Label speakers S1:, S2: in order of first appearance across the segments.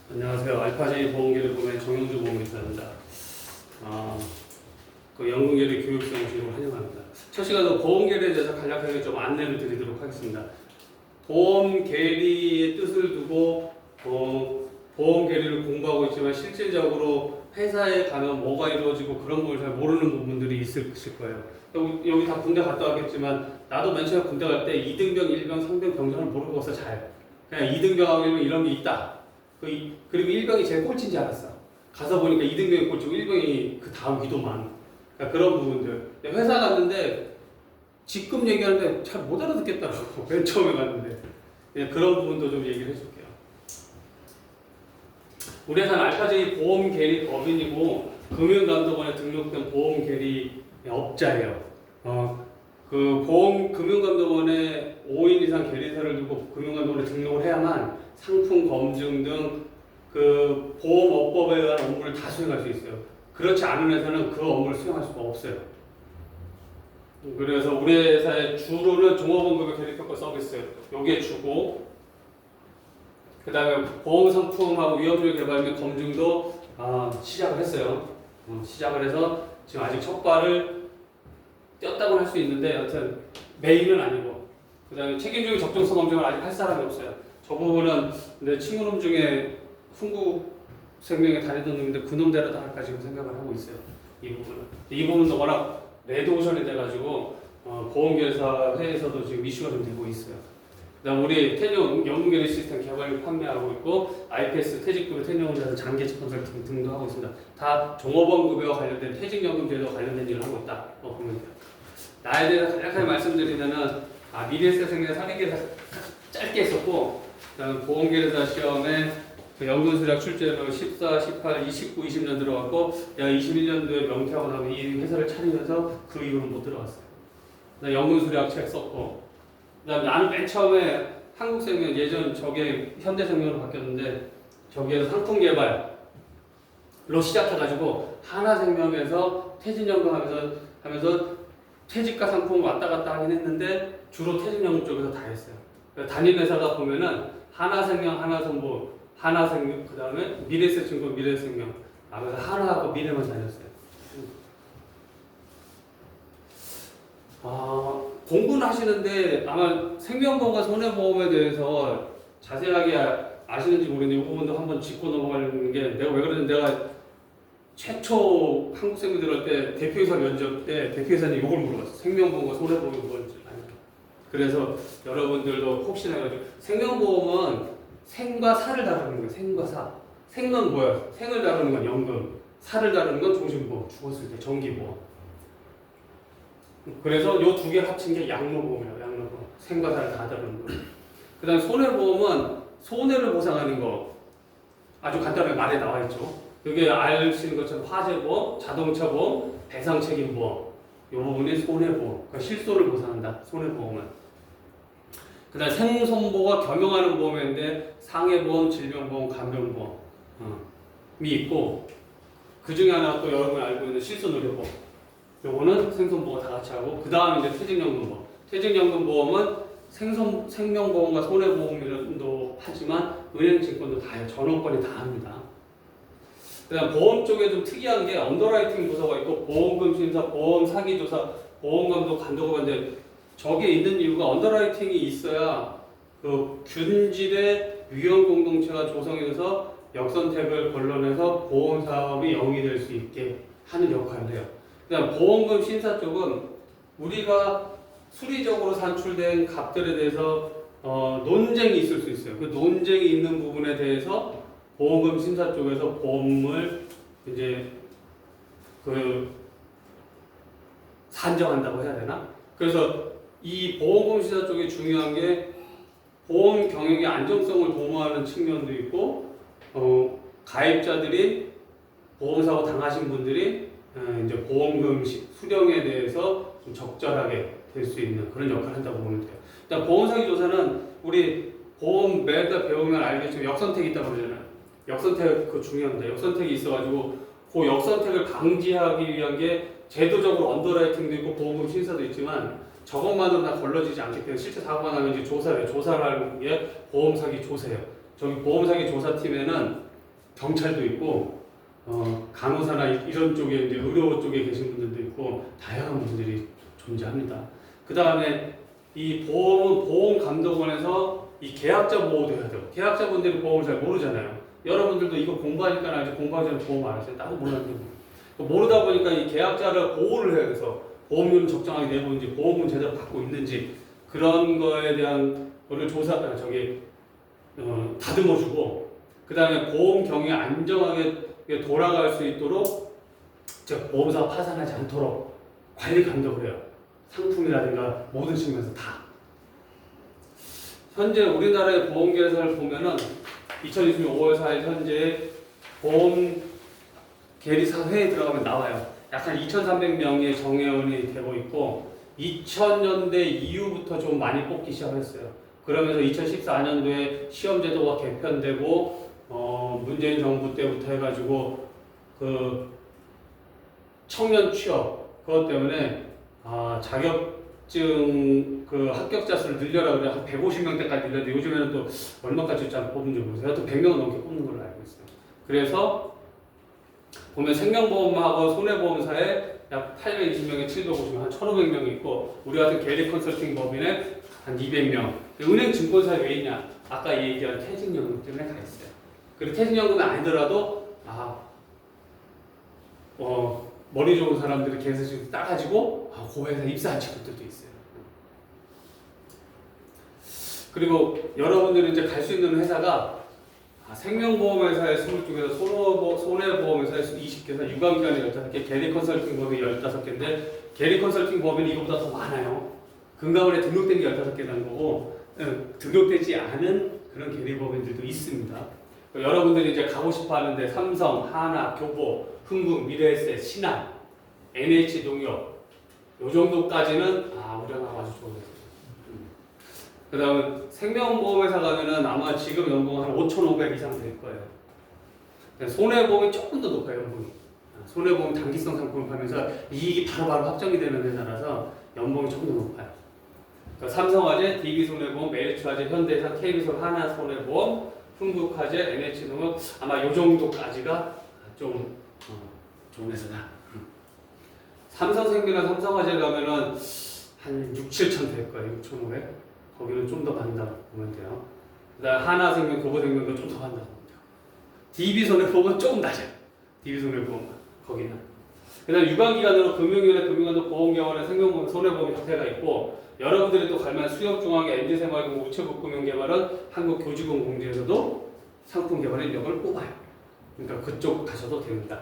S1: 안녕하세요. 알파제이 보험계를 보면 정영주 보험기사입니다. 그 연금계리 교육성 지로 환영합니다. 첫 시간으로 보험계리에 대해서 간략하게 좀 안내를 드리도록 하겠습니다. 보험계리의 뜻을 두고 보험계리를 공부하고 있지만 실질적으로 회사에 가면 뭐가 이루어지고 그런 걸 잘 모르는 부분들이 있을 거예요. 여기 다 군대 갔다 왔겠지만 나도 맨 처음에 군대 갈 때 2등병, 1병, 3병 병장을 모르고 와서 그냥 2등병하고 이런 게 있다. 그리고 1병이 제일 꼴찌인 줄 알았어. 가서 보니까 2등병이 꼴찌고 1병이 그 다음 위도만. 그러니까 그런 부분들. 회사 갔는데 직급 얘기하는데 잘 못 알아듣겠더라고. 맨 처음에 갔는데. 그런 부분도 좀 얘기를 해줄게요. 우리 회사는 알파제이 보험계리 법인이고 금융감독원에 등록된 보험계리 업자예요. 금융감독원에 5인 이상 계리사를 두고 금융감독원에 등록을 해야만 상품 검증 등 그 보험업법에 의한 업무를 다 수행할 수 있어요. 그렇지 않은 회사는 그 업무를 수행할 수가 없어요. 그래서 우리 회사의 주로는 종업원급여 계리평가 서비스 여기에 주고, 그 다음에 보험 상품하고 위험률 개발 및 검증도 시작을 했어요. 시작을 해서 지금 아직 첫 발을 떼었다고 할 수 있는데 여튼 메인은 아니고, 그 다음에 책임적인 적정성 검증을 아직 할 사람이 없어요. 저 부분은 내 친구놈 중에 흥국생명에 다니던 놈인데 그놈 데려다 할까 지금 생각을 하고 있어요. 이 부분도 워낙 레드오션이 돼가지고 보험계사 회에서도 지금 이슈가 좀 되고 있어요. 그다음 우리 태종 연금계리 시스템 개발 및 판매하고 있고 IPS 퇴직급여 태종원에서 장기적 컨설팅 등도 하고 있습니다. 다 종업원급여와 관련된 퇴직연금제도와 관련된 일을 하고 있다. 보면 돼요. 나에 대해서 간략하게 말씀드리면은 미래세생계 사례계사 짧게 했었고, 그다음 보험계사 시험에 연금수락 출제로 14, 18, 29, 20년 들어갔고, 내가 21년도에 명퇴하고 나면 이 회사를 차리면서 그 이후로 못 들어갔어요. 연금수락 책 썼고, 그다음 나는 맨 처음에 한국생명 예전 저게 현대생명으로 바뀌었는데 저기에서 상품 개발로 시작해가지고 하나생명에서 퇴직연금 하면서 퇴직과 상품 왔다 갔다 하긴 했는데 주로 퇴직연금 쪽에서 다 했어요. 다닌 회사가 보면은 하나생명, 하나선보, 하나생명, 그 다음에 미래세증권, 미래생명, 그래서 하나하고 미래만 다녔어요. 공부는 하시는데 아마 생명보험과 손해보험에 대해서 자세하게 아시는지 모르겠는데 이 부분도 한번 짚고 넘어가는 게, 내가 왜 그러냐면 내가 최초 한국생명 들어갈 때 대표이사 면접 때 대표이사님 이걸 물어봤어요. 생명보험과 손해보험이 뭔지. 그래서 여러분들도 혹시나 해가지고, 생명보험은 생과 사를 다루는 거예요. 생과 사. 생은 뭐야? 생을 다루는 건 연금, 사를 다루는 건 종신보험, 죽었을 때 정기보험. 그래서 요 두 개 합친 게 양로보험이라고. 양로보험. 생과 사를 다 다루는 거. 그 다음에 손해보험은 손해를 보상하는 거. 아주 간단하게 말에 나와 있죠. 그게 아시는 것처럼 화재보험, 자동차보험, 배상책임보험. 요 부분이 손해보험. 그러니까 실손을 보상한다. 손해보험은. 그 다음에 생손보가 겸용하는 보험인데 상해보험, 질병보험, 간병보험이 있고, 그 중에 하나 또 여러분이 알고 있는 실손의료보험. 요거는 생손보가 다 같이 하고, 그 다음 이제 퇴직연금보험. 퇴직연금보험은 생명보험과 손해보험도 하지만 은행증권도 다 해요. 전원권이 다 합니다. 그 다음 보험 쪽에 좀 특이한 게 언더라이팅 부서가 있고, 보험금 심사, 보험 사기 조사, 보험감독, 간독을 하는데, 저게 있는 이유가 언더라이팅이 있어야 그 균질의 위험 공동체가 조성이 돼서 역선택을 걸러내서 보험 사업이 영위될 수 있게 하는 역할을 해요. 그다음 보험금 심사 쪽은 우리가 수리적으로 산출된 값들에 대해서 논쟁이 있을 수 있어요. 그 논쟁이 있는 부분에 대해서 보험금 심사 쪽에서 보험을 이제 산정한다고 해야 되나? 그래서 이 보험금 심사 쪽이 중요한 게 보험 경영의 안정성을 도모하는 측면도 있고, 가입자들이 보험사고 당하신 분들이 이제 보험금 수령에 대해서 좀 적절하게 될 수 있는 그런 역할을 한다고 보면 돼요. 일단 보험 사기 조사는 우리 보험 매달 배우면 알겠지만 역선택이 있다고 그러잖아요. 역선택 그거 중요합니다. 역선택이 있어가지고 그 역선택을 방지하기 위한 게 제도적으로 언더라이팅도 있고 보험금 심사도 있지만, 저것만으로 다 걸러지지 않기 때문에 실제 사고가 나면 이제 조사를 하는 게 보험 사기 조사예요. 저기 보험 사기 조사팀에는 경찰도 있고 간호사나 이런 쪽에 이제 의료 쪽에 계신 분들도 있고 다양한 분들이 존재합니다. 그 다음에 이 보험은 보험감독원에서 이 계약자 보호도 해야 돼요. 계약자분들이 보험을 잘 모르잖아요. 여러분들도 이거 공부하니까 아직 공부하기 전에 보험 안 하세요? 나도 몰랐는데 모르다 보니까 이 계약자를 보호를 해야 돼서 보험료는 적정하게 내보는지 보험은 제대로 받고 있는지 그런 거에 대한 거를 다듬어주고 그 다음에 보험 경영이 안정하게 돌아갈 수 있도록 보험사가 파산하지 않도록 관리 감독을 해요. 상품이라든가 모든 측면에서 다. 현재 우리나라의 보험계약서를 보면은 2020년 5월 4일 현재 보험 계리사 회에 들어가면 나와요. 약 한 2,300명의 정회원이 되고 있고 2000년대 이후부터 좀 많이 뽑기 시작했어요. 그러면서 2014년도에 시험제도가 개편되고 문재인 정부 때부터 해가지고 그 청년 취업 그것 때문에 자격증 그 합격자 수를 늘려라 그래 한 150명대까지 늘렸는데 요즘에는 또 얼마까지 뽑는지 모르겠어요. 또 100명은 넘게 뽑는 걸로 알고 있어요. 그래서 보면 생명보험하고 손해보험사에 약 820명에 750명, 한 1,500명이 있고 우리 같은 계리 컨설팅 법인에 한 200명. 은행 증권사에 왜 있냐? 아까 얘기한 퇴직연금 때문에 가 있어요. 그리고 퇴직연금이 아니더라도 머리 좋은 사람들이 계속 따가지고 그 회사에 입사한 친구들도 있어요. 그리고 여러분들이 이제 갈 수 있는 회사가 생명보험회사에 22개에서 손해보험회사에 20개에서 유관기관에 15개, 계리 컨설팅 법인이 15개인데 계리 컨설팅 법인이 이거보다 더 많아요. 금감원에 등록된 게 15개라는 거고 등록되지 않은 그런 계리 법인들도 있습니다. 여러분들이 이제 가고 싶어 하는데 삼성, 하나, 교보, 흥국, 미래에셋, 신한, NH농협 요 정도까지는 우리가 아주 좋은 회사. 그 다음에 생명보험회사 가면은 아마 지금 연봉 한 5,500 이상 될 거예요. 손해보험이 조금 더 높아요, 연봉이. 손해보험 단기성 상품을 팔면서 이익이 바로바로 확정이 되는 회사라서 연봉이 조금 더 높아요. 그러니까 삼성화재, DB손해보험, 메리츠화재, 현대해상, KB손, 하나손해보험, 흥국화재, NH농협 아마 요 정도까지가 좀 좋은 회사다. 삼성생명이나 삼성화재 가면은 한 6, 7천 될 거예요. 6,500. 거기는 좀 더 간다고 보면 돼요. 그다음 하나생명, 교보생명도 좀 더 간다고 보면 돼요. DB손해보험은 조금 낮아요. DB손해보험은 거기는. 그다음 유관기관으로 금융위원회, 금융감독, 보험개발에 생명보험, 손해보험 협회가 있고 여러분들이 또 갈만 수협중앙회, MZ생활공부, 우체국금융개발은 한국교직원공제에서도 상품개발 인력을 뽑아요. 그러니까 그쪽 가셔도 됩니다.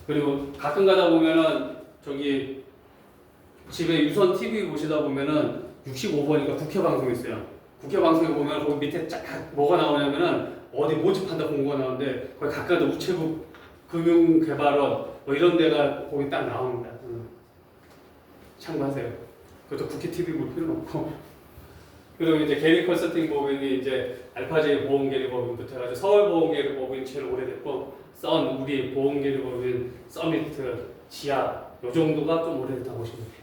S1: 그리고 가끔 가다 보면은 집에 유선 TV 보시다 보면은 65번이니까 국회 방송 있어요. 국회 방송에 보면 거기 밑에 쫙 뭐가 나오냐면은 어디 모집한다 공고가 나오는데 거기 각각 우체국 금융개발원 뭐 이런 데가 거기 딱 나옵니다. 참고하세요. 그것도 국회 TV 볼 필요는 없고. 그리고 이제 계리 컨설팅 법인이 이제 알파제이 보험계리 법인부터 해가지고 서울보험계리 법인 제일 오래됐고 썬 우리 보험계리 법인 서미트 지아 요 정도가 좀 오래됐다고 보시면 돼요.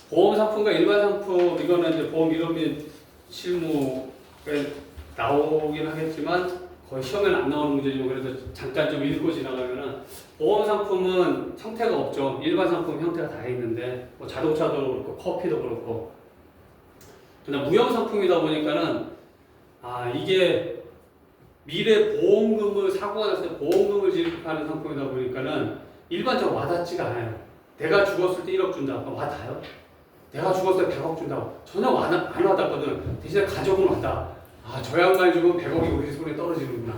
S1: 보험 상품과 일반 상품 이거는 이제 보험 이론 및 실무에 나오긴 하겠지만 거의 시험에는 안 나오는 문제지만 그래도 잠깐 좀 읽고 지나가면은 보험 상품은 형태가 없죠. 일반 상품 형태가 다 있는데 뭐 자동차도 그렇고 커피도 그렇고. 그다음 무형 상품이다 보니까는 이게 미래 보험금을 사고가 났을 때 보험금을 지급하는 상품이다 보니까는 일반적으로 와닿지가 않아요. 내가 죽었을 때 1억 준다. 그럼 와닿아요? 내가 죽었을 때 100억 준다고 전혀 안 와닿거든. 대신에 가족은 와닿아. 저 양반이 죽으면 100억이 우리 손에 떨어지는구나.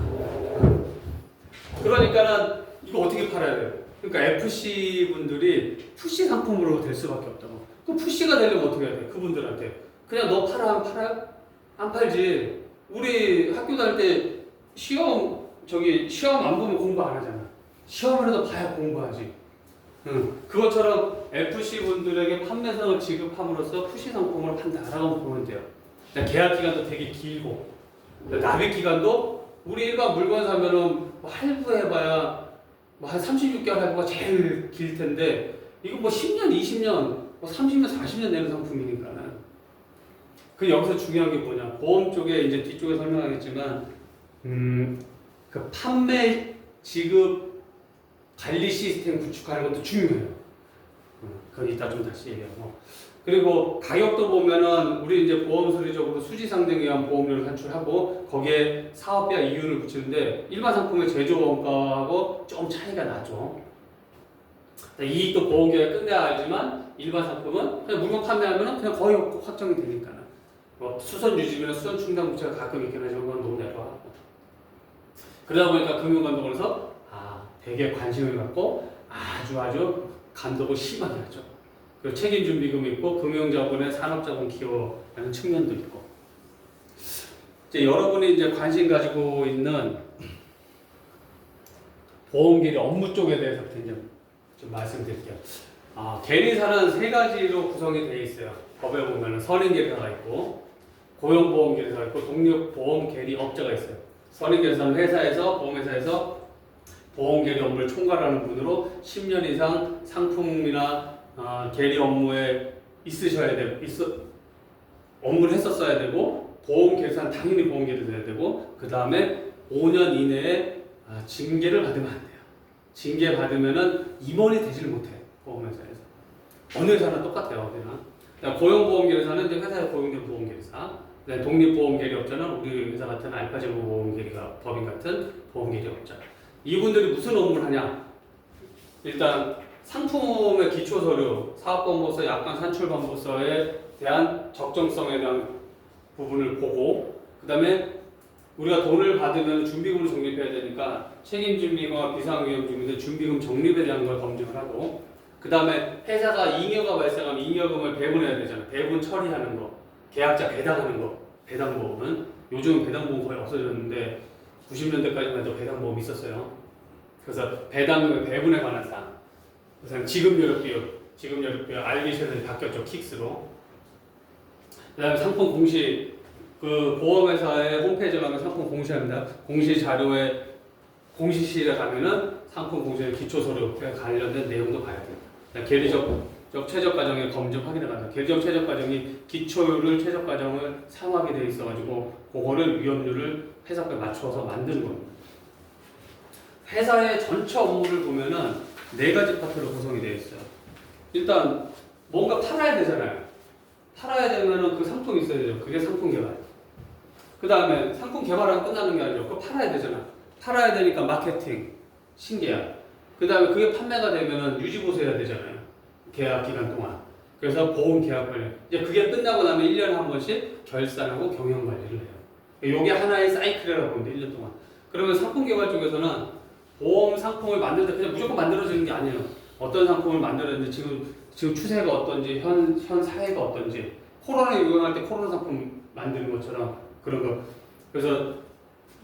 S1: 그러니까는 이거 어떻게 팔아야 돼요? 그러니까 FC 분들이 푸시 상품으로 될 수밖에 없다고. 그럼 푸시가 되려면 어떻게 해야 돼? 그분들한테 그냥 너 팔아 안 팔아요? 안 팔지. 우리 학교 다닐 때 시험 안 보면 공부 안 하잖아. 시험을 해도 봐야 공부하지. 그것처럼 FC 분들에게 판매상을 지급함으로써 푸시 상품을 판다라고 보면 돼요. 계약 기간도 되게 길고 납입 기간도 우리 일반 물건 사면은 할부해봐야 한 36개월 할부가 제일 길 텐데 이거 10년, 20년, 30년, 40년 내는 상품이니까는 그 여기서 중요한 게 뭐냐? 보험 쪽에 이제 뒤쪽에 설명하겠지만, 그 판매 지급 관리 시스템 구축하는 것도 중요해요. 그건 이따 좀 다시 얘기하고. 그리고 가격도 보면은 우리 이제 보험 소리적으로 수지 상승에 의한 보험료를 산출하고 거기에 사업비와 이윤을 붙이는데 일반 상품의 제조 원가하고 좀 차이가 나죠. 이익도 보험계획 끝내야 알지만 일반 상품은 그냥 물건 판매하면 그냥 거의 확정이 되니까. 뭐 수선 유지비나 수선 충당 부채가 가끔 있긴 하지만 그건 너무 내려가고. 그러다 보니까 금융감독원에서 되게 관심을 갖고 아주 감독을 심하게 하죠. 그리고 책임준비금이 있고 금융자본의 산업자본 기여라는 측면도 있고. 이제 여러분이 이제 관심 가지고 있는 보험계리 업무 쪽에 대해서부터 이제 좀 말씀드릴게요. 계리사는 세 가지로 구성이 되어 있어요. 법에 보면은 선임계리사가 있고, 고용보험계리사가 있고, 독립보험계리업자가 있어요. 선임계리사는 회사에서 보험회사에서 보험계리 업무를 총괄하는 분으로 10년 이상 상품이나 계리 업무에 있으셔야 되고, 업무를 했었어야 되고, 보험계리사는 당연히 보험계리사야 되고, 그 다음에 5년 이내에 징계를 받으면 안 돼요. 징계 받으면은 임원이 되질 못해요. 보험회사에서. 어느 회사나 똑같아요. 어디나. 고용보험계리사는 이제 회사의 고용된 보험계리사. 독립보험계리업자는 우리 회사 같은 알파제보 보험계리가 법인 같은 보험계리업자. 이분들이 무슨 업무를 하냐? 일단 상품의 기초서류, 사업번호서, 약관 산출번호서에 대한 적정성에 대한 부분을 보고, 그 다음에 우리가 돈을 받으면 준비금을 적립해야 되니까 책임준비금과 비상위험준비 등 준비금 적립에 대한 걸 검증을 하고, 그 다음에 회사가 잉여가 발생하면 잉여금을 배분해야 되잖아요. 배분 처리하는 거, 계약자 배당하는 거, 배당보험은 요즘은 배당보험 거의 없어졌는데 90년대까지만 해도 배당보험이 있었어요. 그래서 배당금의 배분에 관한 사항, 그래서 지급여력비율 알기시설이 바뀌었죠. 킥스로. 그 다음에 상품 공시, 그 보험회사의 홈페이지에 가면 상품 공시합니다. 공시 자료에 공시실에 가면은 상품 공시의 기초서류에 관련된 내용도 봐야 돼요. 계리적 최적 과정의 검증 확인해 가다. 계리적 최적 과정이 기초율을 최적 과정을 상하게 돼 있어가지고 그거를 위험률을 회사에 맞춰서 만드는 겁니다. 회사의 전체 업무를 보면은 4가지 파트로 구성이 되어 있어요. 일단 뭔가 팔아야 되잖아요. 팔아야 되면은 그 상품이 있어야 되죠. 그게 상품 개발. 그 다음에 상품 개발하면 끝나는 게 아니죠. 그거 팔아야 되잖아. 팔아야 되니까 마케팅, 신계약. 그 다음에 그게 판매가 되면은 유지보수해야 되잖아요. 계약 기간 동안. 그래서 보험 계약 관련. 이제 그게 끝나고 나면 1년에 한 번씩 결산하고 경영 관리를 해요. 이게 하나의 사이클이라고 보면 돼, 1년 동안. 그러면 상품 개발 쪽에서는 보험 상품을 만들 때 그냥 무조건 만들어지는 게 아니에요. 어떤 상품을 만들었는지, 지금 추세가 어떤지, 현 사회가 어떤지, 코로나 유행할 때 코로나 상품 만드는 것처럼 그런 거. 그래서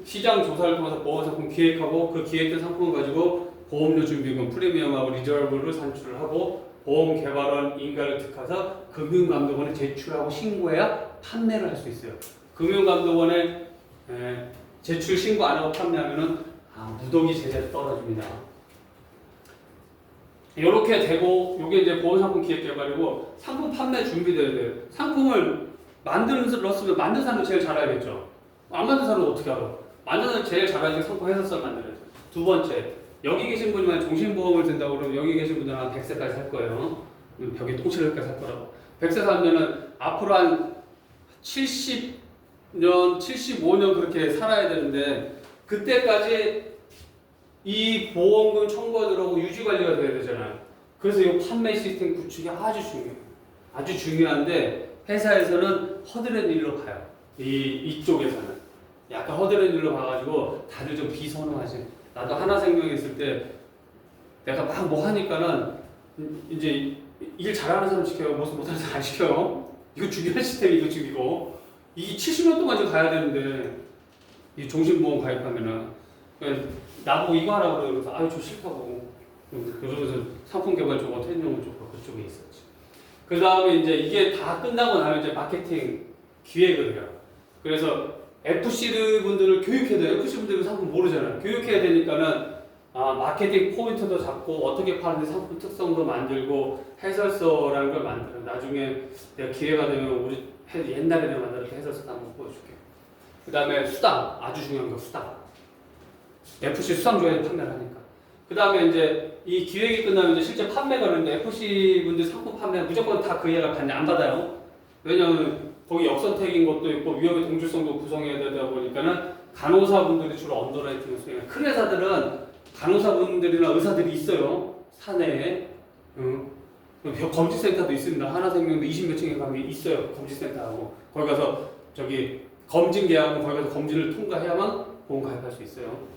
S1: 시장 조사를 통해서 보험 상품 기획하고 그 기획된 상품을 가지고 보험료 준비금, 프리미엄하고 리저브를 산출을 하고 보험 개발원 인가를 득해서 금융감독원에 제출하고 신고해야 판매를 할 수 있어요. 금융감독원에 제출 신고 안 하고 판매하면은 무더기 제재로 떨어집니다. 이렇게 되고 이게 이제 보험상품 기획개발이고 상품 판매 준비돼야 돼요. 상품을 만들었으면 만든 사람이 제일 잘 알겠죠. 안 만든 사람은 어떻게 알아? 만든 사람이 제일 잘 알지 상품 해설서를 만들어야죠. 두 번째, 여기 계신 분이만 종신보험을 든다고 그러면 여기 계신 분들은 한 100세까지 살 거예요. 벽에 똥칠까지 살 거라고. 100세 살면은 앞으로 한 70년, 75년 그렇게 살아야 되는데 그때까지 이 보험금 청구가 들어오고 유지 관리가 돼야 되잖아요. 그래서 이 판매 시스템 구축이 아주 중요해요. 아주 중요한데 회사에서는 허드렛 일로 봐요. 이쪽에서는 약간 허드렛 일로 봐가지고 다들 좀 비선호하지. 나도 하나생명 했을 때 내가 막 뭐 하니까는 이제 일 잘하는 사람 시켜요. 못하는 사람 안 시켜요. 이거 중요한 시스템이 이거 죽이고 이 70년 동안 지금 가야 되는데 이 종신보험 가입하면은 나보고 이거 하라고 그러면서 아유 저 싫다고 그러면서 상품 개발 쪽 어떻게 했냐고 그쪽에 있었지. 그 다음에 이제 이게 다 끝나고 나면 이제 마케팅 기획을 해요. 그래서 FC 분들을 교육해야 돼요. FC 분들은 상품 모르잖아요. 교육해야 되니까는 마케팅 포인트도 잡고 어떻게 파는지 상품 특성도 만들고 해설서라는 걸 만들어요. 나중에 내가 기회가 되면 우리 옛날에 내가 만들었던 해설서 한번 보여줄게. 그 다음에 수당, 아주 중요한 거 수당. FC 수상조에 판매를 하니까. 그 다음에 이제 이 기획이 끝나면 이제 실제 판매가 그러는데 FC 분들 상품 판매 무조건 다 그 얘가 받냐? 안 받아요. 왜냐면 거기 역선택인 것도 있고 위협의 동질성도 구성해야 되다 보니까는 간호사분들이 주로 언더라이팅을 수행해요. 큰 회사들은 간호사분들이나 의사들이 있어요. 사내에. 검진센터도 있습니다. 하나생명도 20몇 층에 가면 있어요. 검진센터하고. 거기 가서 저기 검진 계약은 거기 가서 검진을 통과해야만 보험 가입할 수 있어요.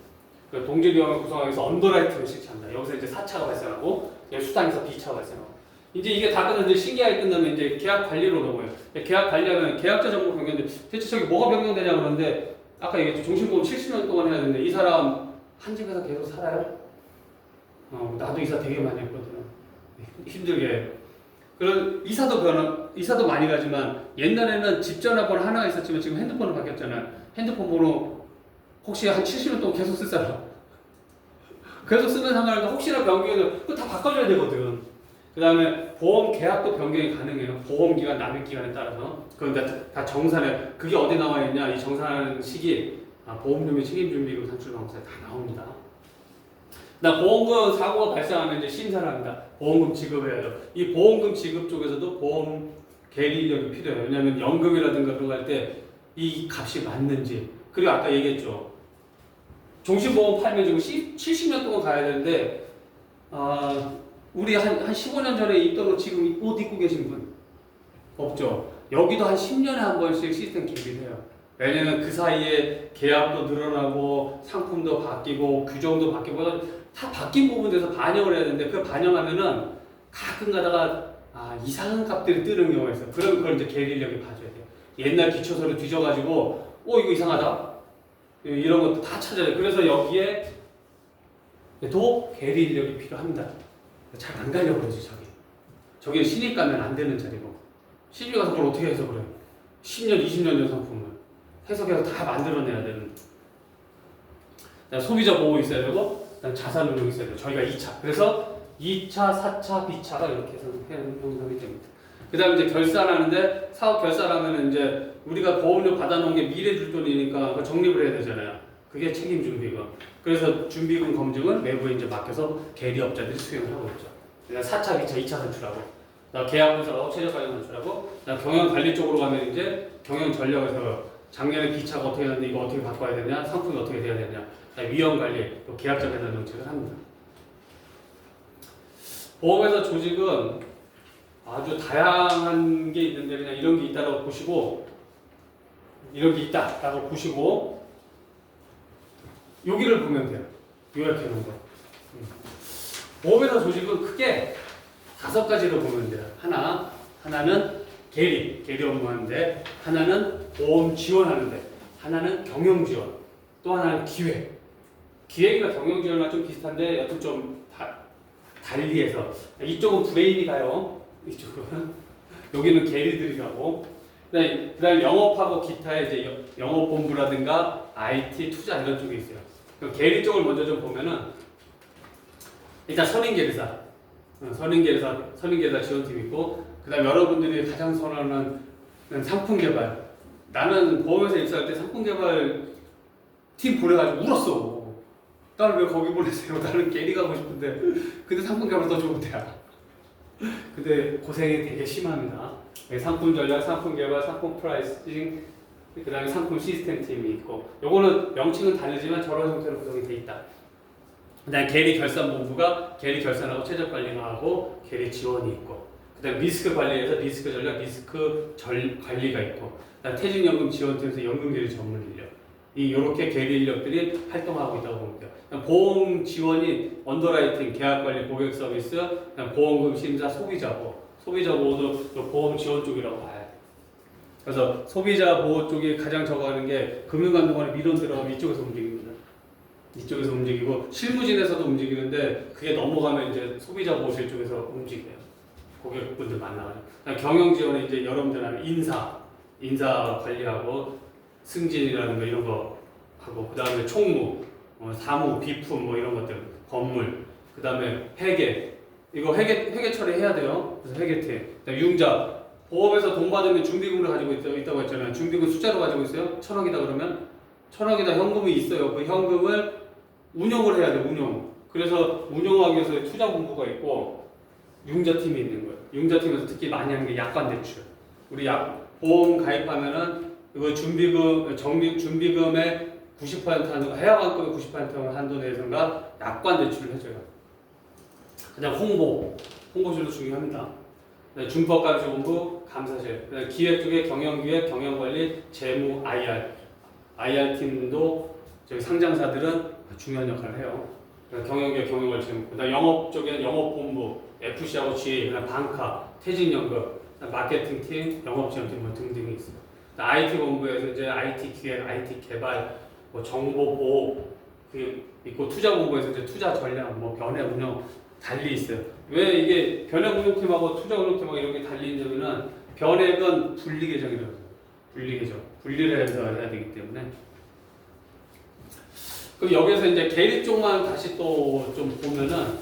S1: 동질위험을 구성하면서 언더라이팅을 실시한다. 여기서 이제 4차가 발생하고 수당에서 B차가 발생하고 이제 이게 다 끝나면 신계약이 끝나면 이제 계약 관리로 넘어요. 계약 관리하면 계약자 정보 변경인데 대체 저기 뭐가 변경되냐 그러는데 아까 얘기했죠. 종신보험 70년 동안 해야 되는데 이 사람 한 집에서 계속 살아요? 나도 이사 되게 많이 했거든. 힘들게. 그런 이사도 많이 가지만 옛날에는 집 전화번호 하나가 있었지만 지금 핸드폰으로 바뀌었잖아요. 핸드폰 번호 혹시 한 70년 동안 계속 쓸 사람? 계속 쓰는 상관없는데 혹시나 변경해도 그거 다 바꿔줘야 되거든. 그 다음에 보험 계약도 변경이 가능해요. 보험기간, 납입기간에 따라서. 그런데 다 정산해. 그게 어디 나와 있냐? 이 정산하는 시기, 보험료의 책임준비금 산출방법에 다 나옵니다. 보험금 사고가 발생하면 이제 심사를 합니다. 보험금 지급해야죠. 이 보험금 지급 쪽에서도 보험 계리 인력이 필요해요. 왜냐하면 연금이라든가 그런 거 할 때 이 값이 맞는지. 그리고 아까 얘기했죠. 종신보험 팔면 지금 70년 동안 가야 되는데, 우리 한 15년 전에 있던 지금 옷 입고 계신 분 없죠? 여기도 한 10년에 한 번씩 시스템 개입을 해요. 왜냐면 그 사이에 계약도 늘어나고 상품도 바뀌고 규정도 바뀌고 다 바뀐 부분에서 반영을 해야 되는데 그 반영하면은 가끔 가다가 이상한 값들이 뜨는 경우가 있어요. 그럼 그걸 이제 계리 인력이 봐줘야 돼요. 옛날 기초서를 뒤져가지고 이거 이상하다? 이런 것도 다 찾아요. 그래서 여기에 도 계리 인력이 필요합니다. 잘 안 가려버리지, 저기 신입 가면 안 되는 자리고. 신입 가서 그걸 어떻게 해서 그래요? 10년, 20년 전 상품을 해석해서 다 만들어내야 되는. 소비자 보호 있어야 되고, 자산 운용 있어야 되고, 저희가 2차. 그래서 2차, 4차, B차가 이렇게 해서 형성이 됩니다. 그 다음에 이제 결산하는데, 사업 결산하면 이제 우리가 보험료 받아놓은 게 미래 줄 돈이니까 적립을 해야 되잖아요. 그게 책임 준비금. 그래서 준비금 검증은 외부에 이제 맡겨서 계리업자들이 수행을 하고 있죠. 그래서 4차, 2차, 2차 산출하고, 계약 분석하고 최저 가격 산출하고, 경영 관리 쪽으로 가면 이제 경영 전략에서 작년에 B차가 어떻게 했는데 이거 어떻게 바꿔야 되냐, 상품이 어떻게 돼야 되냐, 위험 관리, 또 계약자 배당 정책을 합니다. 보험회사 조직은 아주 다양한 게 있는데 그냥 이런 게 있다라고 보시고, 이런 게 있다라고 보시고 여기를 보면 돼요. 요약해 놓은 거. 보험회사 조직은 크게 5가지로 보면 돼요. 하나는 계리 업무하는데, 하나는 보험 지원하는데, 하나는 경영 지원, 또 하나는 기획이나 경영 지원과 좀 비슷한데 여튼 좀 달리해서 이쪽은 브레인이 가요. 이쪽은 여기는 계리들이 가고, 그다음에 영업하고 기타의 이제 영업본부라든가 IT 투자 이런 쪽이 있어요. 계리 쪽을 먼저 좀 보면은 일단 선인계리사 지원팀 있고, 그다음 여러분들이 가장 선호하는 상품 개발. 나는 보험회사 입사할 때 상품 개발 팀 보내가지고 울었어. 나를 왜 거기 보내세요? 나는 계리 가고 싶은데. 근데 상품 개발 더 좋은 데야. 근데 고생이 되게 심합니다. 상품 전략, 상품 개발, 상품 프라이싱, 그 다음에 상품 시스템 팀이 있고, 요거는 명칭은 다르지만 저런 형태로 구성이 돼 있다. 그 다음에 계리 결산본부가 계리 결산하고 최저 관리하고 계리 지원이 있고, 그 다음에 리스크 관리에서 리스크 전략, 리스크 관리가 있고, 그다음에 퇴직연금 지원팀에서 연금 계리 전문 인력, 이렇게 계리 인력들이 활동하고 있다고 봅니다. 보험 지원이 언더라이팅, 계약 관리, 고객 서비스, 보험금 심사, 소비자 보호도 보험 지원 쪽이라고 봐야 돼. 그래서 소비자 보호 쪽이 가장 적어하는 게 금융감독원의 민원 들어가면 이쪽에서 움직입니다. 이쪽에서 움직이고 실무진에서도 움직이는데 그게 넘어가면 이제 소비자 보호실 쪽에서 움직여요. 고객분들 만나가지고. 경영 지원은 이제 여러분들 하는 인사 관리하고 승진이라든가 이런 거 하고, 그 다음에 총무, 사무, 비품 뭐 이런 것들, 건물, 그 다음에 회계, 이거 회계 처리해야 돼요. 그래서 회계팀, 융자, 보험에서 돈 받으면 준비금을 가지고 있다고 했잖아요. 준비금 숫자로 가지고 있어요. 1,000억이다 그러면 1,000억이다 현금이 있어요. 그 현금을 운용을 해야 돼요. 운용. 그래서 운용하기 위해서 투자본부가 있고 융자팀이 있는 거예요. 융자팀에서 특히 많이 하는 게 약관대출. 우리 보험 가입하면은 이거 준비금의 90% 한도, 해약환급의 90% 한도 내에서가 약관대출을 해줘요. 그다음 홍보실도 중요합니다. 준법감시본부, 감사실, 그다음 기획 쪽에 경영기획, 경영관리, 재무, IR 팀도 저희 상장사들은 중요한 역할을 해요. 경영기획, 경영관리, 재무. 그다음 영업 쪽에 영업본부, FC하고 GA, 그다음 방카, 퇴직연금, 마케팅팀, 영업지원팀 뭐 등등이 있어요. IT 본부에서 이제 IT 기획, IT 개발, 뭐 정보 보호 있고 투자 본부에서 이제 투자 전략, 뭐 변화 운영 달리 있어요. 왜 이게 변화 운용팀하고 투자 운용팀하고 이렇게 달리 있냐면은 변액은 분리 계정이라고 해요. 분리 계정, 분리를 해서 해야 되기 때문에. 그럼 여기서 이제 계리 쪽만 다시 또 좀 보면은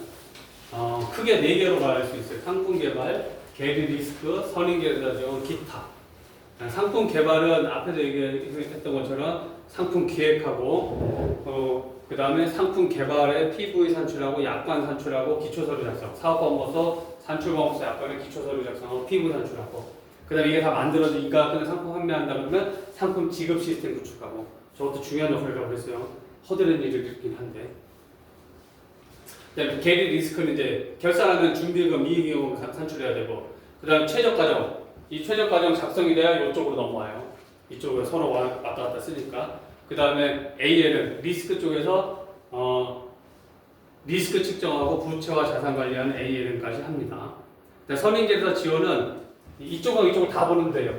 S1: 크게 4개로 말할 수 있어요. 상품 개발, 계리 리스크, 선인 계좌지원, 기타. 상품 개발은 앞에서 얘기했던 것처럼 상품 기획하고 그 다음에 상품 개발에 PV 산출하고 약관 산출하고 기초서류 작성, 사업방법서, 산출방법서, 약관의 기초서류 작성하고 PV 산출하고 그 다음에 이게 다 만들어져 인가하는 상품 판매한다 그러면 상품 지급 시스템 구축하고 저것도 중요한 역할이라고 그랬어요. 허드렛 일이긴 한데 계리 리스크는 이제 결산하는 준비금, 이익이익을 산출해야 되고 그 다음 최적 과정 이 최적 과정 작성이 돼야 이쪽으로 넘어와요. 이쪽으로 서로 왔다 갔다 쓰니까 그 다음에 AL은 리스크 쪽에서 리스크 측정하고 부채와 자산 관리하는 ALN까지 합니다. 선인계사 지원은 이쪽하고 이쪽을 다 보는 데요.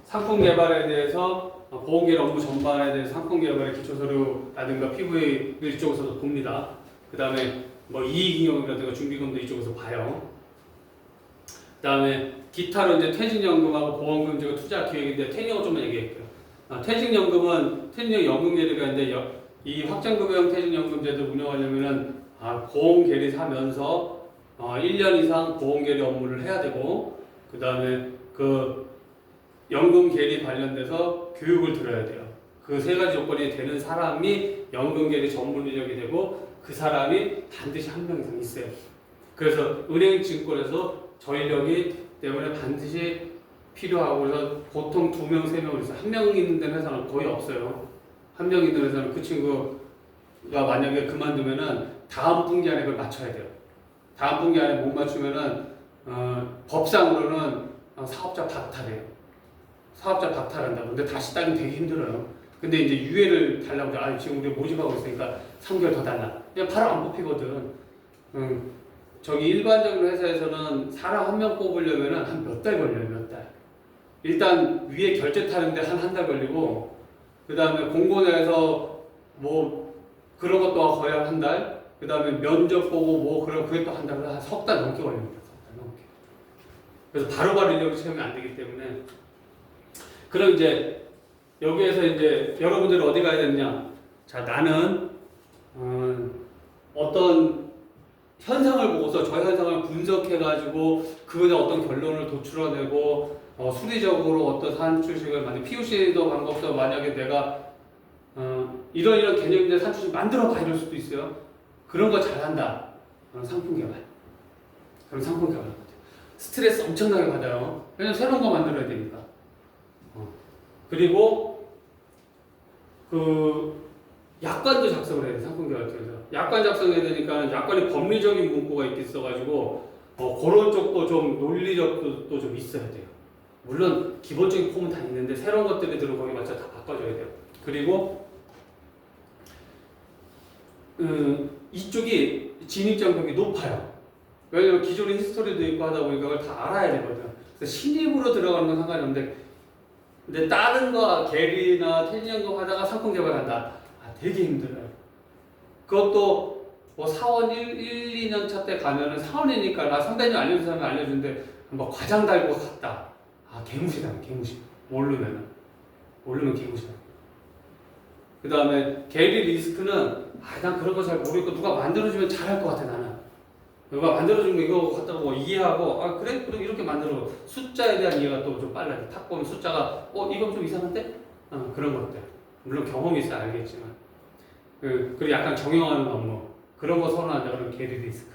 S1: 상품 개발에 대해서 보험계획 업무 전반에 대해서 상품 개발의 기초서류라든가 PV를 이쪽에서도 봅니다. 그 다음에 뭐 이익잉여금이라든가 준비금도 이쪽에서 봐요. 그 다음에 기타로 이제 퇴직연금하고 보험금 제가 투자 기획인데 퇴직연금 좀만 얘기할게요. 퇴직연금은 퇴직연금 계리가 있는데 이 확정급여형 퇴직연금제도 운영하려면은 보험 계리 사면서 1년 이상 보험 계리 업무를 해야 되고 그 다음에 그 연금 계리 관련돼서 교육을 들어야 돼요. 그 3가지 조건이 되는 사람이 연금 계리 전문 인력이 되고 그 사람이 반드시 1명 이상 있어요. 그래서 은행 증권에서 전력이 때문에 반드시 필요하고 그래서 보통 2명, 3명을 있어요. 1명 있는 데는 회사는 거의 없어요. 1명 있는 회사는 그 친구가 만약에 그만두면은 다음 분기 안에 그걸 맞춰야 돼요. 다음 분기 안에 못 맞추면은 법상으로는 사업자 박탈이에요. 사업자 박탈한다고. 근데 다시 따긴 되게 힘들어요. 근데 이제 유예를 달라고 해. 지금 우리 모집하고 있으니까 3개월 더 달라. 그냥 바로 안 뽑히거든. 저기 일반적인 회사에서는 사람 1명 뽑으려면 한 몇 달 걸려요, 몇 달. 일단 위에 결제 타는데 한 달 걸리고, 그 다음에 공고내에서 뭐 그런 것도 거의 한 달, 그 다음에 면접 보고 뭐 그게 또 한 달, 한 석 달 넘게 걸립니다. 석 달 넘게. 그래서 바로바로 인력을 채우면 안 되기 때문에. 그럼 이제 여기에서 이제 여러분들은 어디 가야 되느냐? 자, 나는 어떤 현상을 보고서 저 현상을 분석해가지고 그거에 어떤 결론을 도출해내고 수리적으로 어떤 산출식을 만들 POC도 방법도 만약에 내가 이런 개념인데 산출식 만들어봐 이럴 수도 있어요. 그런 거 잘한다. 그럼 상품 개발. 그럼 상품 개발 같아요. 스트레스 엄청나게 받아요. 왜냐면 새로운 거 만들어야 되니까. 그리고 그 약관도 작성을 해야 돼. 상품 개발 쪽에서. 약관 작성해야 되니까 약관에 법리적인 문구가 있어가지고 그런 쪽도 좀 논리적도 좀 있어야 돼요. 물론 기본적인 폼은 다 있는데 새로운 것들이 들어 거기에 맞춰 다 바꿔줘야 돼요. 그리고 이쪽이 진입장벽이 높아요. 왜냐면 기존의 히스토리도 있고 하다 보니까 그걸 다 알아야 되거든. 그래서 신입으로 들어가는 건 상관이 없는데 근데 다른 거 계리나 퇴직연금 하다가 상품 개발한다. 되게 힘들어요. 그것도 뭐 사원 1, 2년 차 때 가면은 사원이니까 나 선배님 알려준 사람이 알려주는데 뭐 과장 달고 갔다. 개무시다, 개무시. 모르면 개무시다. 그 다음에 계리 리스크는 난 그런 거 잘 모르겠고 누가 만들어주면 잘할 것 같아 나는. 누가 만들어준 거 이거 갖다가 뭐 이해하고 아 그래? 그럼 이렇게 만들어 숫자에 대한 이해가 또 좀 빨라요. 탁 보면 숫자가 이건 좀 이상한데? 그런 것들 물론 경험이 있어야 알겠지만 그리고 약간 정형화하는 업무 그런 거 선호한다 그러면 게리 디스크.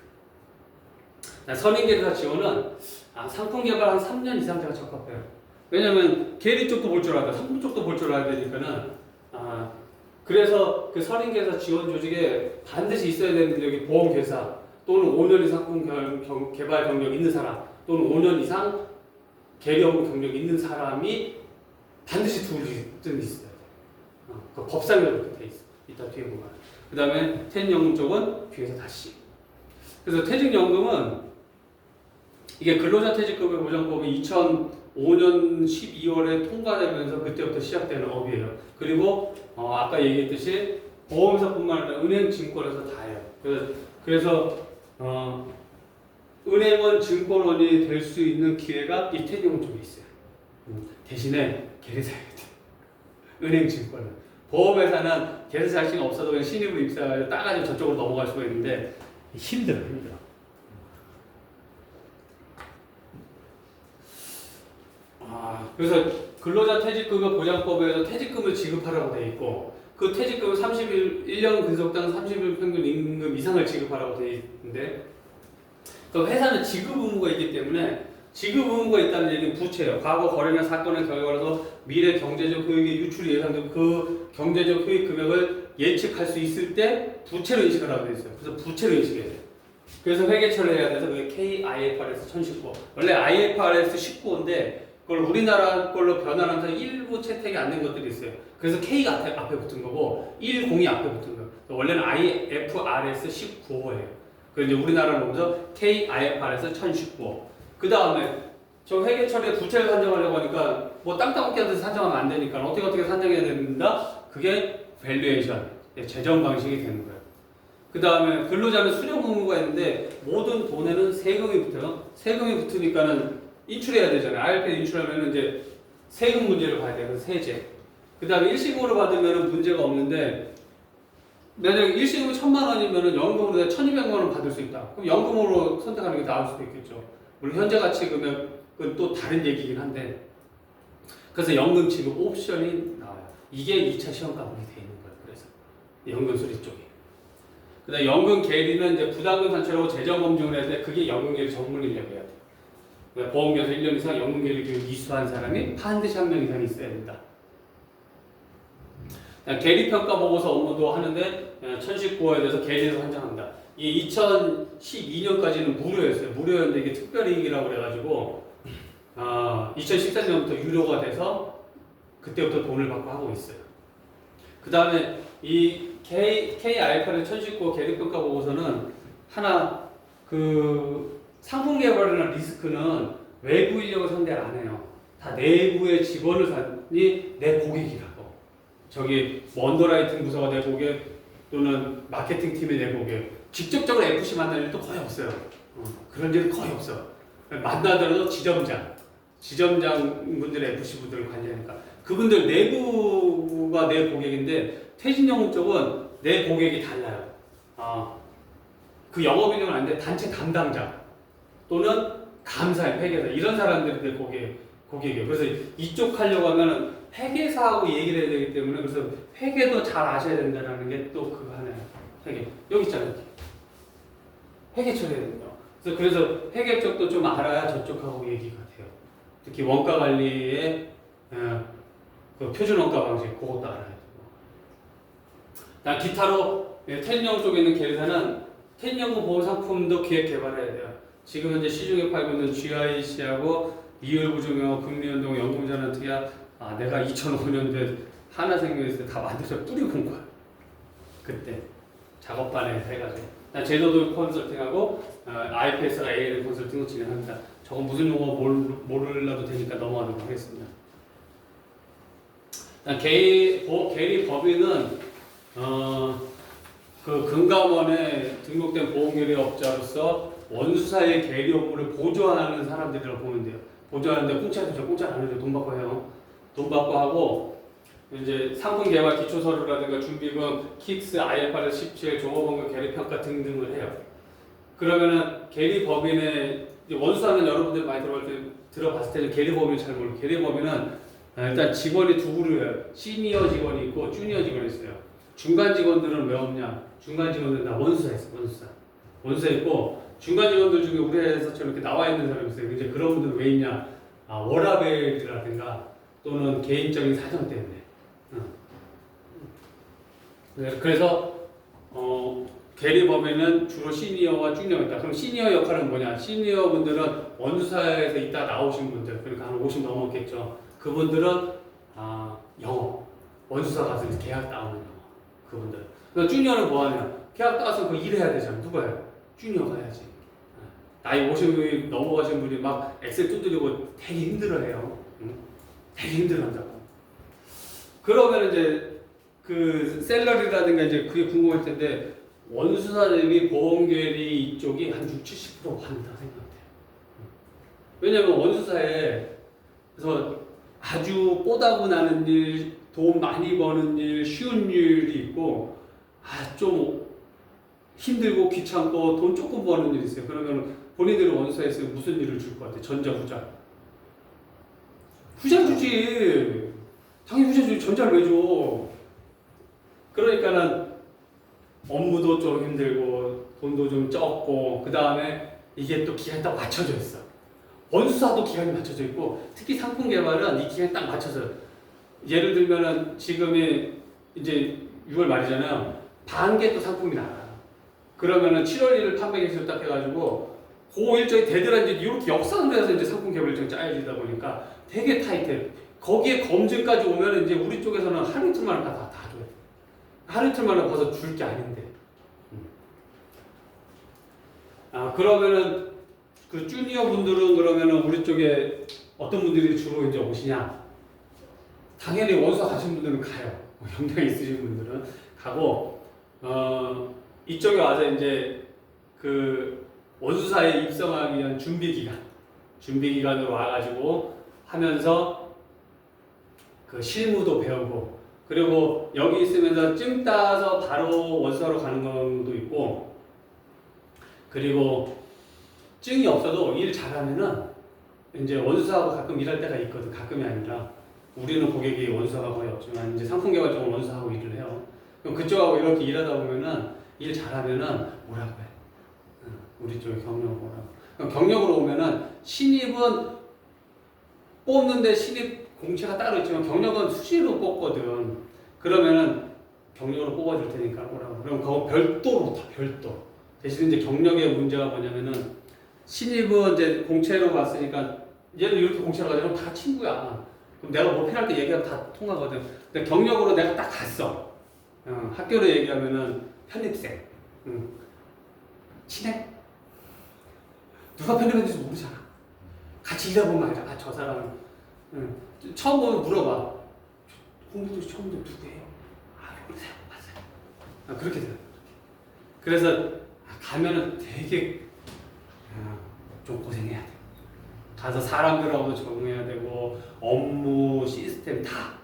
S1: 선인계사 지원은 상품 개발 한 3년 이상 제가 적합해요. 왜냐면 게리 쪽도 볼 줄 알아야 돼, 상품 쪽도 볼 줄 알아야 되니까는 그래서 그 선인계사 지원 조직에 반드시 있어야 되는 여기 보험회사 또는 5년 이상 상품 개발 경력 있는 사람 또는 5년 이상 계리 업무 경력 있는 사람이 반드시 둘이 있어야 돼. 그 법상으로 그렇게 돼 있어. 이따 뒤에 보면. 그 다음에 퇴직연금 쪽은 뒤에서 다시. 그래서 퇴직연금은 이게 근로자 퇴직금의 보장법이 2005년 12월에 통과되면서 그때부터 시작되는 업이에요. 그리고 아까 얘기했듯이 보험사뿐만 아니라 은행, 증권에서 다 해요. 그래서 은행원, 증권원이 될 수 있는 기회가 이 퇴직연금 쪽에 있어요. 대신에 계리사야 돼. 은행, 증권은. 보험회사는 계리사 자신이 없어도 그냥 신입으로 입사해서 따가지고 저쪽으로 넘어갈 수가 있는데 힘들어. 그래서 근로자 퇴직급여 보장법에서 퇴직금을 지급하라고 돼 있고 그 퇴직금은 1년 근속당 30일 평균 임금 이상을 지급하라고 돼 있는데 그 회사는 지급 의무가 있기 때문에 지급 의무가 있다는 얘기는 부채예요. 과거 거래나 사건의 결과로서 미래 경제적 효익의 유출이 예상되고 그 경제적 효익 금액을 예측할 수 있을 때 부채로 인식을 하고 있어요. 그래서 부채로 인식해야 돼요. 그래서 회계처리를 해야 돼서 그게 KIFRS 1019. 원래 IFRS 19인데 그걸 우리나라 걸로 변환하면서 일부 채택이 안 된 것들이 있어요. 그래서 K가 앞에 붙은 거고 10이 앞에 붙은 거예요. 원래는 IFRS 19호예요. 그래서 이제 우리나라로 보면서 KIFRS 1019호. 그 다음에 저 회계 처리에 부채를 산정하려고 하니까 뭐 땅따먹기 하듯이 산정하면 안 되니까 어떻게 산정해야 된다? 그게 밸류에이션, 재정 방식이 되는 거예요. 그 다음에 근로자는 수령 의무가 있는데 모든 돈에는 세금이 붙어요. 세금이 붙으니까는 인출해야 되잖아요. IRP 인출하면 이제 세금 문제를 봐야 돼요. 세제. 그 다음에 일시금으로 받으면 문제가 없는데 만약에 일시금이 1,000만 원이면 연금으로 1,200만 원 받을 수 있다. 그럼 연금으로 선택하는 게 나을 수도 있겠죠. 물론 현재 가치 금액은 또 다른 얘기긴 한데 그래서 연금 지급 옵션이 나와요. 이게 2차 시험 과목이 돼 있는 거예요. 그래서 연금 수리 쪽에. 그 다음에 연금 계리는 이제 부담금 산출하고 재정 검증을 해야 돼. 그게 연금 계리 전문 인력이어야 돼. 보험계에서 1년 이상 연금 계리 교육 이수한 사람이 반드시 1명 이상 있어야 된다. 계리 평가 보고서 업무도 하는데 1019호에 대해서 계리에서 산정한다. 이 2012년까지는 무료였어요. 무료였는데 이게 특별이익이라고 그래가지고 2013년부터 유료가 돼서 그때부터 돈을 받고 하고 있어요. 그 다음에 이 KIFRS 1019호 계리 평가 보고서는 하나 상품 개발이나 리스크는 외부 인력을 상대를 안 해요. 다 내부의 직원을 산이 내 고객이라고. 저기 언더라이팅 부서가 내 고객 또는 마케팅 팀이 내 고객. 직접적으로 FC 만날 일도 거의 없어요. 그런 일은 거의 없어. 만나더라도 지점장분들의 FC 분들을 관리하니까 그분들 내부가 내 고객인데 퇴직연금 쪽은 내 고객이 달라요. 그 영업인력은 아닌데 단체 담당자 또는 감사의 회계사 이런 사람들이 내 고객이에요. 그래서 이쪽 하려고 하면 회계사하고 얘기를 해야 되기 때문에 그래서 회계도 잘 아셔야 된다는 게 또 그거 하나예요. 회계 여기 있잖아요. 회계 처리해야 됩니다. 그래서 회계 쪽도 좀 알아야 저쪽하고 얘기가 돼요. 특히 원가 관리의 그 표준 원가 방식 그것도 알아야 되고. 기타로 퇴직연금 쪽에 있는 계리사는 퇴직연금 보험 상품도 기획 개발해야 돼요. 지금 현재 시중에 팔고 있는 GIC하고 이율구조명하고 금리연동 연금전환 특약 내가 2005년도에 하나생명에서 다 만들어서 뿌리고 온 거야. 그때 작업반에 해가지고 제도도 컨설팅하고 IPS가 AL 컨설팅도 진행합니다. 저건 무슨 용어 모르려도 되니까 넘어가도록 하겠습니다. 계리 법인은 그 금감원에 등록된 보험계리업자로서 원수사의 계리 업무를 보조하는 사람들이라고 보면 돼요. 보조하는데 공짜 안 해줘. 돈 받고 해요. 돈 받고 하고 이제 상품 개발 기초 서류라든가 준비금, 킥스, IFRS 17, 종업원금 계리 평가 등등을 해요. 그러면은 계리 법인의 원수하면 여러분들 많이 들어봤을 때는 계리 법인 잘 모르고 계리 법인은 일단 직원이 두 그루예요. 시니어 직원이 있고 주니어 직원이 있어요. 중간 직원들은 왜 없냐? 중간 직원들은 다 원수사 있어, 원수사 있고 중간 직원들 중에 우리 회사처럼 이렇게 나와 있는 사람이 있어요. 이제 그런 분들은 왜 있냐? 워라밸이라든가 또는 개인적인 사정 때문에. 그래서 계리 법에는 주로 시니어와 주니어가 있다. 그럼 시니어 역할은 뭐냐? 시니어 분들은 원수사에서 있다 나오신 분들, 그러니까 한 50 넘었겠죠. 그분들은 영어, 원수사 가서 이제 계약 따오는 영어, 그분들. 그러니까 주니어는 뭐 하냐? 계약 따서 그 일해야 되잖아. 누가 해요? 주니어가 해야지. 나이 50이 넘어가신 분이 막 엑셀 두드리고 되게 힘들어해요. 되게 힘들어한다고. 그러면 이제 그 셀러리라든가 이제 그게 궁금할 텐데 원수사 대비 보험계리 이쪽이 한 60, 70% 한다 생각돼요. 왜냐면 원수사에 그래서 아주 뽀다구 나는 일, 돈 많이 버는 일, 쉬운 일이 있고 좀 힘들고 귀찮고 돈 조금 버는 일이 있어요. 그러면 본인들이 원수사에서 무슨 일을 줄 것 같아요? 전자, 후자. 후자 주지. 당연히 후자 주지. 전자를 왜 줘? 그러니까는 업무도 좀 힘들고 돈도 좀 적고 그 다음에 이게 또 기간이 딱 맞춰져 있어. 원수사도 기간이 맞춰져 있고 특히 상품 개발은 이 기간이 딱 맞춰서 예를 들면은 지금이 이제 6월 말이잖아요. 반개 또 상품이 나가. 그러면은 7월 1일 판매 개시를 딱 해가지고 그 일정이 되더라 이제 이렇게 역산돼서 이제 상품 개발 일정이 짜여지다 보니까 되게 타이트해. 거기에 검증까지 오면 이제 우리 쪽에서는 하루 이틀 만에 다 줘야 돼. 하루 이틀 만에 벌써 줄 게 아닌데. 그러면은 그 주니어 분들은 그러면은 우리 쪽에 어떤 분들이 주로 이제 오시냐? 당연히 원서 가신 분들은 가요. 경력이 있으신 분들은 가고 이쪽에 와서 이제 그 원수사에 입성하기 위한 준비 기간으로 와가지고 하면서 그 실무도 배우고 그리고 여기 있으면서 증 따서 바로 원수사로 가는 경우도 있고 그리고 증이 없어도 일 잘하면은 이제 원수사하고 가끔 일할 때가 있거든. 가끔이 아니라 우리는 고객이 원수사가 거의 없지만 이제 상품 개발 쪽은 원수사하고 일을 해요. 그럼 그쪽하고 이렇게 일하다 보면은 일 잘하면은 뭐라고 해? 우리 쪽에 경력으로 오라고. 그럼 경력으로 오면은 신입은 뽑는데 신입 공채가 따로 있지만 경력은 수시로 뽑거든. 그러면은 경력으로 뽑아줄 테니까 오라고. 그럼 그거 별도로 다 별도. 대신 이제 경력의 문제가 뭐냐면은 신입은 이제 공채로 갔으니까 얘는 이렇게 공채로 가면 다 친구야. 그럼 내가 뭐 필요할 때 얘기하면 다 통하거든. 근데 경력으로 내가 딱 갔어. 학교로 얘기하면은 편입생. 친해? 누가 편입했는지 모르잖아. 같이 일하다 보면 알잖아. 저 사람은. 처음 보면 물어봐. 홍보도 처음 보면 누구예요? 모르세요. 맞아요. 그렇게 돼요. 그래서 가면은 되게 좀 고생해야 돼. 가서 사람들하고도 적응해야 되고 업무 시스템 다.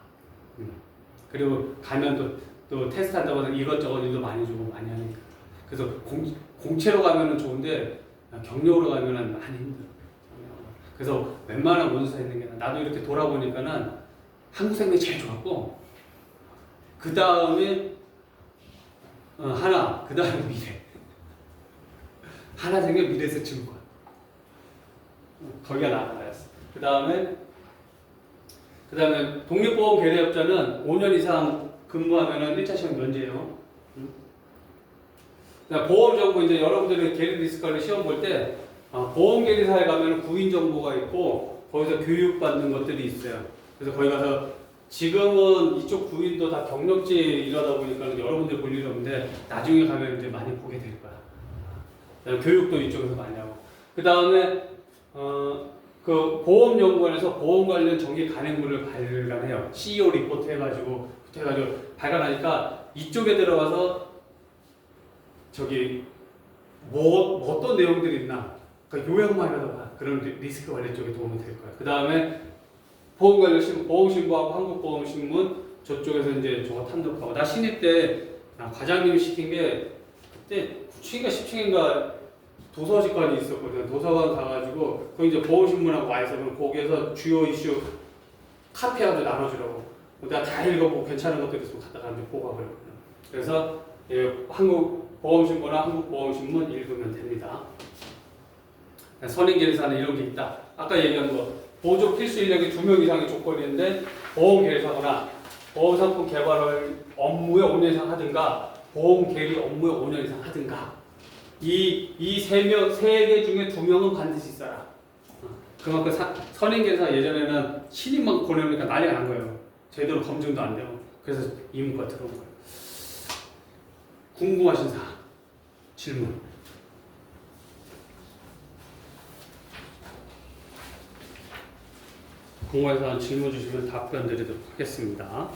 S1: 그리고 가면 또 테스트 한다고 해서 이것저것 일도 많이 주고 많이 하니까. 그래서 공채로 가면은 좋은데 경력으로 가면은 많이 힘들어. 그래서 웬만한 원수사 있는 게 나도 이렇게 돌아보니까는 한국생명이 제일 좋았고 그 다음에 하나, 그 다음에 미래. 하나생명 미래에셋증권 거기가 나아가였어. 그 다음에 독립보험 계례업자는 5년 이상 근무하면은 1차 시험 면제예요. 보험 정보 이제 여러분들이 계리 리스크 관리 시험 볼 때 보험 계리사에 가면 구인 정보가 있고 거기서 교육 받는 것들이 있어요. 그래서 거기 가서 지금은 이쪽 구인도 다 경력직 일하다 보니까 여러분들 볼 일이 없는데 나중에 가면 이제 많이 보게 될 거야. 교육도 이쪽에서 많이 하고. 그 다음에 그 보험연구원에서 보험 관련 정기 간행물을 발간해요. CEO 리포트 해가지고 발간하니까 이쪽에 들어가서 저기 어떤 내용들이 있나 그러니까 요약만 해도 그런 리스크 관리 쪽에 도움이 될 거야. 그 다음에 보험 관련 신문, 보험신고하고 한국보험신문 저쪽에서 이제 저거 탐독하고 나 신입 때 과장님이 시킨 게 그때 9층인가 10층인가 도서직관이 있었거든요. 도서관 가가지고 거기 이제 보험신문하고 와 있으면 거기에서 주요 이슈 카피하고 나눠주라고. 내가 다 읽어보고 괜찮은 것들 있으면 갖다가 이제 보고 가버렸거든요. 그래서 예, 한국 보험신문이나 한국 보험신문 읽으면 됩니다. 선임계획사는 이런 게 있다. 아까 얘기한 거 보조 필수 인력이 2명 이상의 조건인데 보험계획사거나 보험상품 개발을 업무에 5년 이상 하든가 보험계리 업무에 5년 이상 하든가 이 세 개 중에 2명은 반드시 있어라. 그만큼 선임계획사 예전에는 신임만 보내니까 난리가 난 거예요. 제대로 검증도 안 되고. 그래서 이 문구가 들어온 거예요. 궁금하신 사항, 질문. 궁금한 사항 질문 주시면 답변 드리도록 하겠습니다.